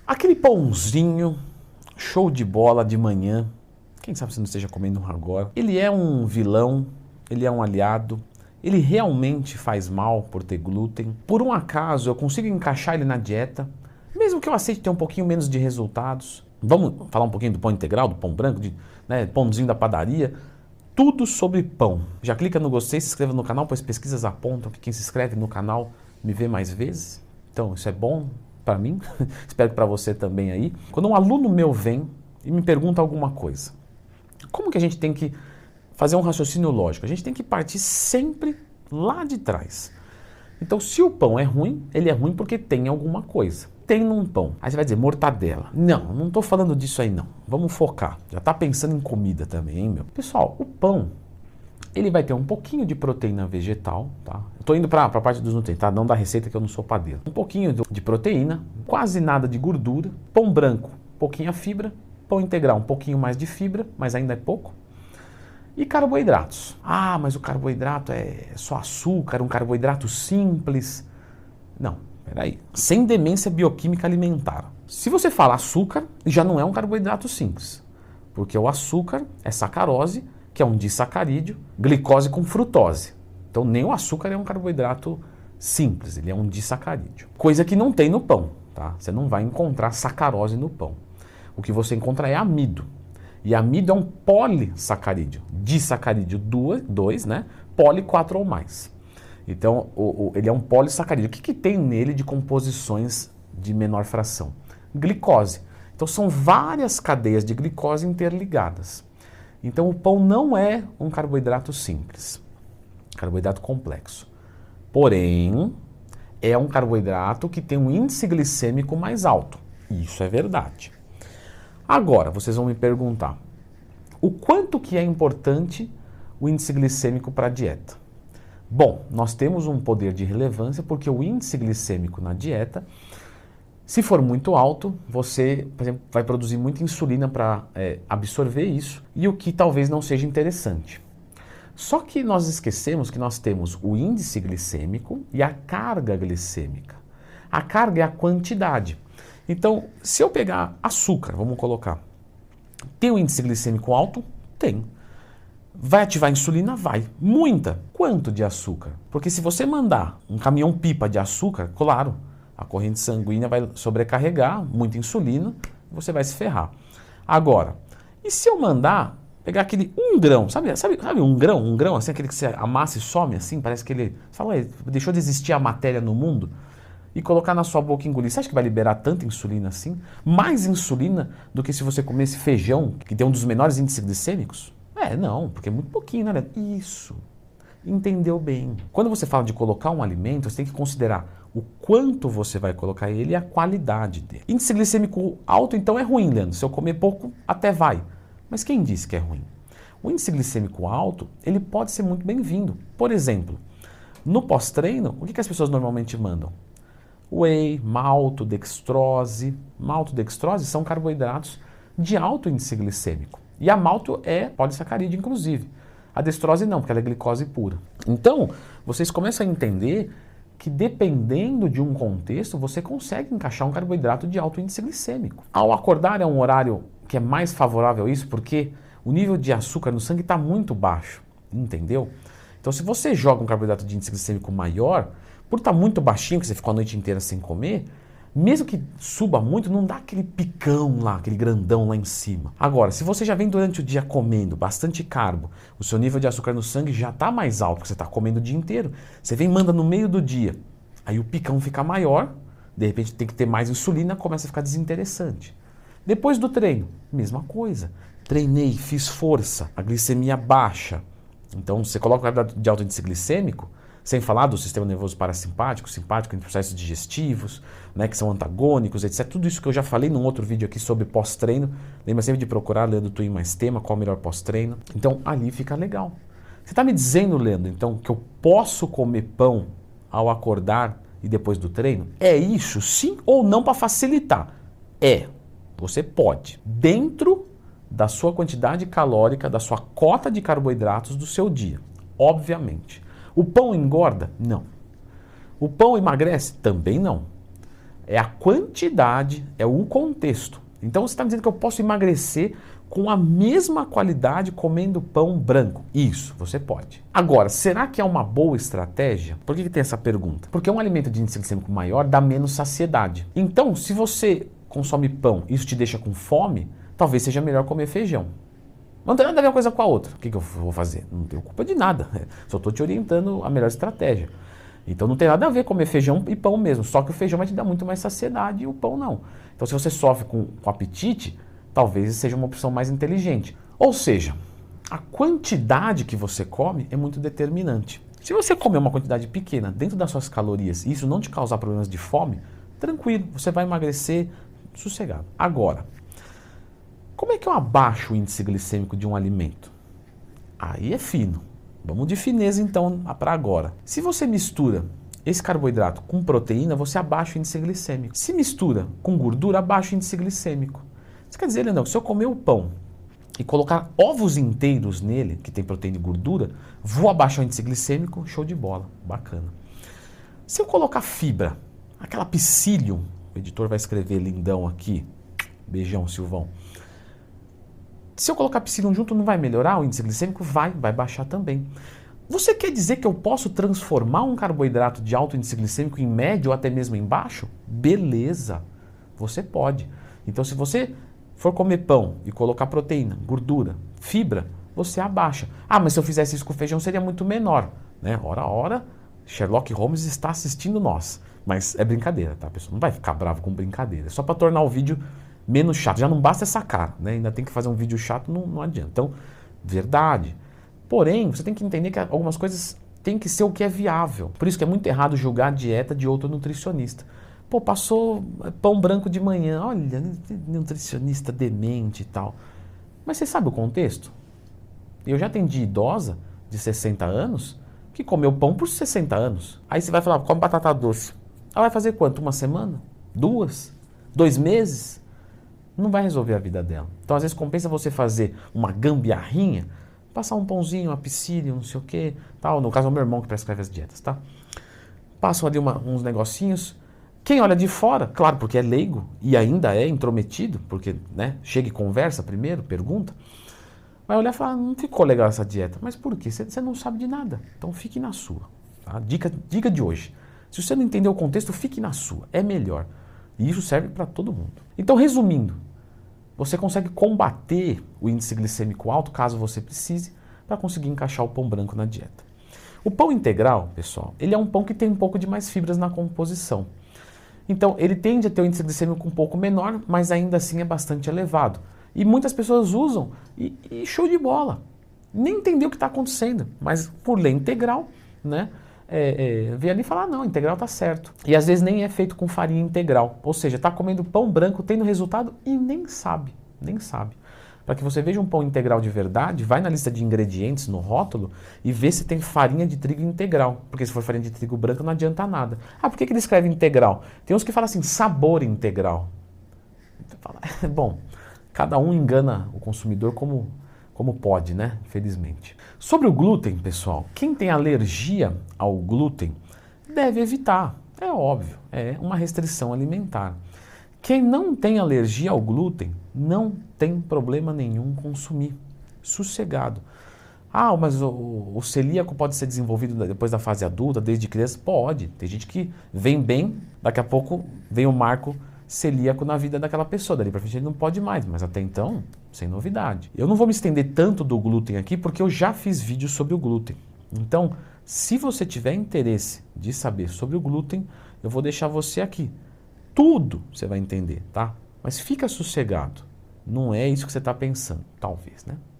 Aquele pãozinho, show de bola de manhã, quem sabe você não esteja comendo um agora, ele é um vilão, ele é um aliado, ele realmente faz mal por ter glúten. Por um acaso eu consigo encaixar ele na dieta, mesmo que eu aceite ter um pouquinho menos de resultados. Vamos falar um pouquinho do pão integral, do pão branco, pãozinho da padaria, tudo sobre pão. Já clica no gostei, se inscreva no canal, pois pesquisas apontam que quem se inscreve no canal me vê mais vezes. Então isso é bom para mim, espero que para você também aí. Quando um aluno meu vem e me pergunta alguma coisa, como que a gente tem que fazer um raciocínio lógico? A gente tem que partir sempre lá de trás. Então, se o pão é ruim, ele é ruim porque tem alguma coisa. Tem num pão. Aí você vai dizer, mortadela. Não estou falando disso aí não. Vamos focar. Já está pensando em comida também, hein, meu? Pessoal, o pão, ele vai ter um pouquinho de proteína vegetal, tá? Eu tô indo para a parte dos nutrientes, tá? Não da receita que eu não sou padeiro. Um pouquinho de proteína, quase nada de gordura. Pão branco, pouquinha fibra. Pão integral, um pouquinho mais de fibra, mas ainda é pouco. E carboidratos. Ah, mas o carboidrato é só açúcar, um carboidrato simples. Não, peraí. Sem demência bioquímica alimentar. Se você fala açúcar, já não é um carboidrato simples. Porque o açúcar é sacarose, que é um disacarídeo, glicose com frutose. Então nem o açúcar é um carboidrato simples, ele é um disacarídeo. Coisa que não tem no pão, tá? Você não vai encontrar sacarose no pão. O que você encontra é amido. E amido é um polissacarídeo. Disacarídeo 2, né? Poli 4 ou mais. Então, ele é um polissacarídeo. O que tem nele de composições de menor fração? Glicose. Então, são várias cadeias de glicose interligadas. Então, o pão não é um carboidrato simples. Carboidrato complexo. Porém, é um carboidrato que tem um índice glicêmico mais alto. Isso é verdade. Agora, vocês vão me perguntar, o quanto que é importante o índice glicêmico para a dieta? Bom, nós temos um poder de relevância porque o índice glicêmico na dieta, se for muito alto, você, por exemplo, vai produzir muita insulina para absorver isso, e o que talvez não seja interessante. Só que nós esquecemos que nós temos o índice glicêmico e a carga glicêmica. A carga é a quantidade. Então, se eu pegar açúcar, vamos colocar, tem um índice glicêmico alto? Tem. Vai ativar a insulina? Vai. Muita. Quanto de açúcar? Porque se você mandar um caminhão-pipa de açúcar, claro, a corrente sanguínea vai sobrecarregar, muita insulina, você vai se ferrar. Agora, e se eu mandar pegar aquele 1 grão, sabe um grão assim, aquele que você amassa e some assim, parece que ele, fala, deixou de existir a matéria no mundo? E colocar na sua boca e engolir. Você acha que vai liberar tanta insulina assim? Mais insulina do que se você comesse feijão, que tem um dos menores índices glicêmicos? Não, porque é muito pouquinho, né? Isso. Entendeu bem. Quando você fala de colocar um alimento, você tem que considerar o quanto você vai colocar ele e a qualidade dele. Índice glicêmico alto, então, é ruim, Leandro. Se eu comer pouco, até vai. Mas quem disse que é ruim? O índice glicêmico alto, ele pode ser muito bem-vindo. Por exemplo, no pós-treino, o que as pessoas normalmente mandam? Whey, maltodextrose. Maltodextrose são carboidratos de alto índice glicêmico. E a malto é polissacarídeo, inclusive. A dextrose não, porque ela é glicose pura. Então, vocês começam a entender que dependendo de um contexto, você consegue encaixar um carboidrato de alto índice glicêmico. Ao acordar é um horário que é mais favorável a isso, porque o nível de açúcar no sangue está muito baixo, entendeu? Então, se você joga um carboidrato de índice glicêmico maior, por estar muito baixinho, que você ficou a noite inteira sem comer, mesmo que suba muito, não dá aquele picão lá, aquele grandão lá em cima. Agora, se você já vem durante o dia comendo bastante carbo, o seu nível de açúcar no sangue já está mais alto, porque você está comendo o dia inteiro. Você vem e manda no meio do dia, aí o picão fica maior, de repente tem que ter mais insulina, começa a ficar desinteressante. Depois do treino, mesma coisa. Treinei, fiz força, a glicemia baixa. Então, você coloca o carboidrato de alto índice glicêmico, sem falar do sistema nervoso parasimpático, simpático, entre processos digestivos, né, que são antagônicos, etc. Tudo isso que eu já falei num outro vídeo aqui sobre pós-treino. Lembra sempre de procurar Leandro Twin mais tema, qual o melhor pós-treino. Então, ali fica legal. Você está me dizendo, Leandro, então, que eu posso comer pão ao acordar e depois do treino? É isso, sim ou não, para facilitar? Você pode, dentro da sua quantidade calórica, da sua cota de carboidratos do seu dia, obviamente. O pão engorda? Não. O pão emagrece? Também não. é a quantidade, é o contexto. Então você está me dizendo que eu posso emagrecer com a mesma qualidade comendo pão branco? Isso, você pode. Agora, será que é uma boa estratégia? Por que tem essa pergunta? Porque um alimento de índice glicêmico maior dá menos saciedade. Então, se você consome pão e isso te deixa com fome, talvez seja melhor comer feijão. Não tem nada a ver uma coisa com a outra. O que eu vou fazer? Não tenho culpa de nada. Só estou te orientando a melhor estratégia. Então não tem nada a ver comer feijão e pão mesmo. Só que o feijão vai te dar muito mais saciedade e o pão não. Então se você sofre com apetite, talvez seja uma opção mais inteligente. Ou seja, a quantidade que você come é muito determinante. Se você comer uma quantidade pequena dentro das suas calorias e isso não te causar problemas de fome, tranquilo, você vai emagrecer sossegado. Agora, como é que eu abaixo o índice glicêmico de um alimento? Aí é fino. Vamos de fineza então para agora. Se você mistura esse carboidrato com proteína, você abaixa o índice glicêmico. Se mistura com gordura, abaixa o índice glicêmico. Isso quer dizer, Leandro, que se eu comer o pão e colocar ovos inteiros nele, que tem proteína e gordura, vou abaixar o índice glicêmico, show de bola, bacana. Se eu colocar fibra, aquela psyllium, o editor vai escrever lindão aqui, beijão Silvão. Se eu colocar psyllium junto, não vai melhorar o índice glicêmico? Vai baixar também. Você quer dizer que eu posso transformar um carboidrato de alto índice glicêmico em médio ou até mesmo em baixo? Beleza, você pode. Então se você for comer pão e colocar proteína, gordura, fibra, você abaixa. Ah, mas se eu fizesse isso com feijão seria muito menor. Né? Ora, Sherlock Holmes está assistindo nós. Mas é brincadeira, tá, pessoal? Não vai ficar bravo com brincadeira. É só para tornar o vídeo menos chato. Já não basta essa cara, né? Ainda tem que fazer um vídeo chato, não adianta. Então, verdade. Porém, você tem que entender que algumas coisas tem que ser o que é viável. Por isso que é muito errado julgar a dieta de outro nutricionista. Pô, passou pão branco de manhã, olha, nutricionista demente e tal. Mas você sabe o contexto? Eu já atendi idosa de 60 anos que comeu pão por 60 anos. Aí você vai falar, come batata doce. Ela vai fazer quanto? Uma semana? 2? 2 meses? Não vai resolver a vida dela. Então, às vezes, compensa você fazer uma gambiarrinha, passar um pãozinho, uma psyllium, não sei o quê, tal. No caso, é o meu irmão que prescreve as dietas, tá? Passam ali uns negocinhos. Quem olha de fora, claro, porque é leigo e ainda é intrometido, porque, né, chega e conversa primeiro, pergunta, vai olhar e falar, não ficou legal essa dieta. Mas por quê? Você não sabe de nada. Então, fique na sua. Tá? Dica de hoje. Se você não entender o contexto, fique na sua. É melhor. E isso serve para todo mundo. Então, resumindo, você consegue combater o índice glicêmico alto, caso você precise, para conseguir encaixar o pão branco na dieta. O pão integral, pessoal, ele é um pão que tem um pouco de mais fibras na composição. Então, ele tende a ter um índice glicêmico um pouco menor, mas ainda assim é bastante elevado. E muitas pessoas usam e show de bola. Nem entendeu o que está acontecendo, mas por ler integral, né? Vê ali e falar, não, integral tá certo. E às vezes nem é feito com farinha integral. Ou seja, tá comendo pão branco, tendo resultado e nem sabe. Para que você veja um pão integral de verdade, vai na lista de ingredientes, no rótulo, e vê se tem farinha de trigo integral. Porque se for farinha de trigo branca não adianta nada. Ah, por que ele escreve integral? Tem uns que falam assim, sabor integral. Bom, cada um engana o consumidor como pode, né? Infelizmente. Sobre o glúten, pessoal, quem tem alergia ao glúten deve evitar. É óbvio, é uma restrição alimentar. Quem não tem alergia ao glúten, não tem problema nenhum consumir. Sossegado. Ah, mas o celíaco pode ser desenvolvido depois da fase adulta, desde criança? Pode. Tem gente que vem bem, daqui a pouco vem o marco celíaco na vida daquela pessoa. Dali pra frente ele não pode mais, mas até então, sem novidade. Eu não vou me estender tanto do glúten aqui, porque eu já fiz vídeo sobre o glúten. Então, se você tiver interesse de saber sobre o glúten, eu vou deixar você aqui. Tudo você vai entender, tá? Mas fica sossegado. Não é isso que você está pensando, talvez, né?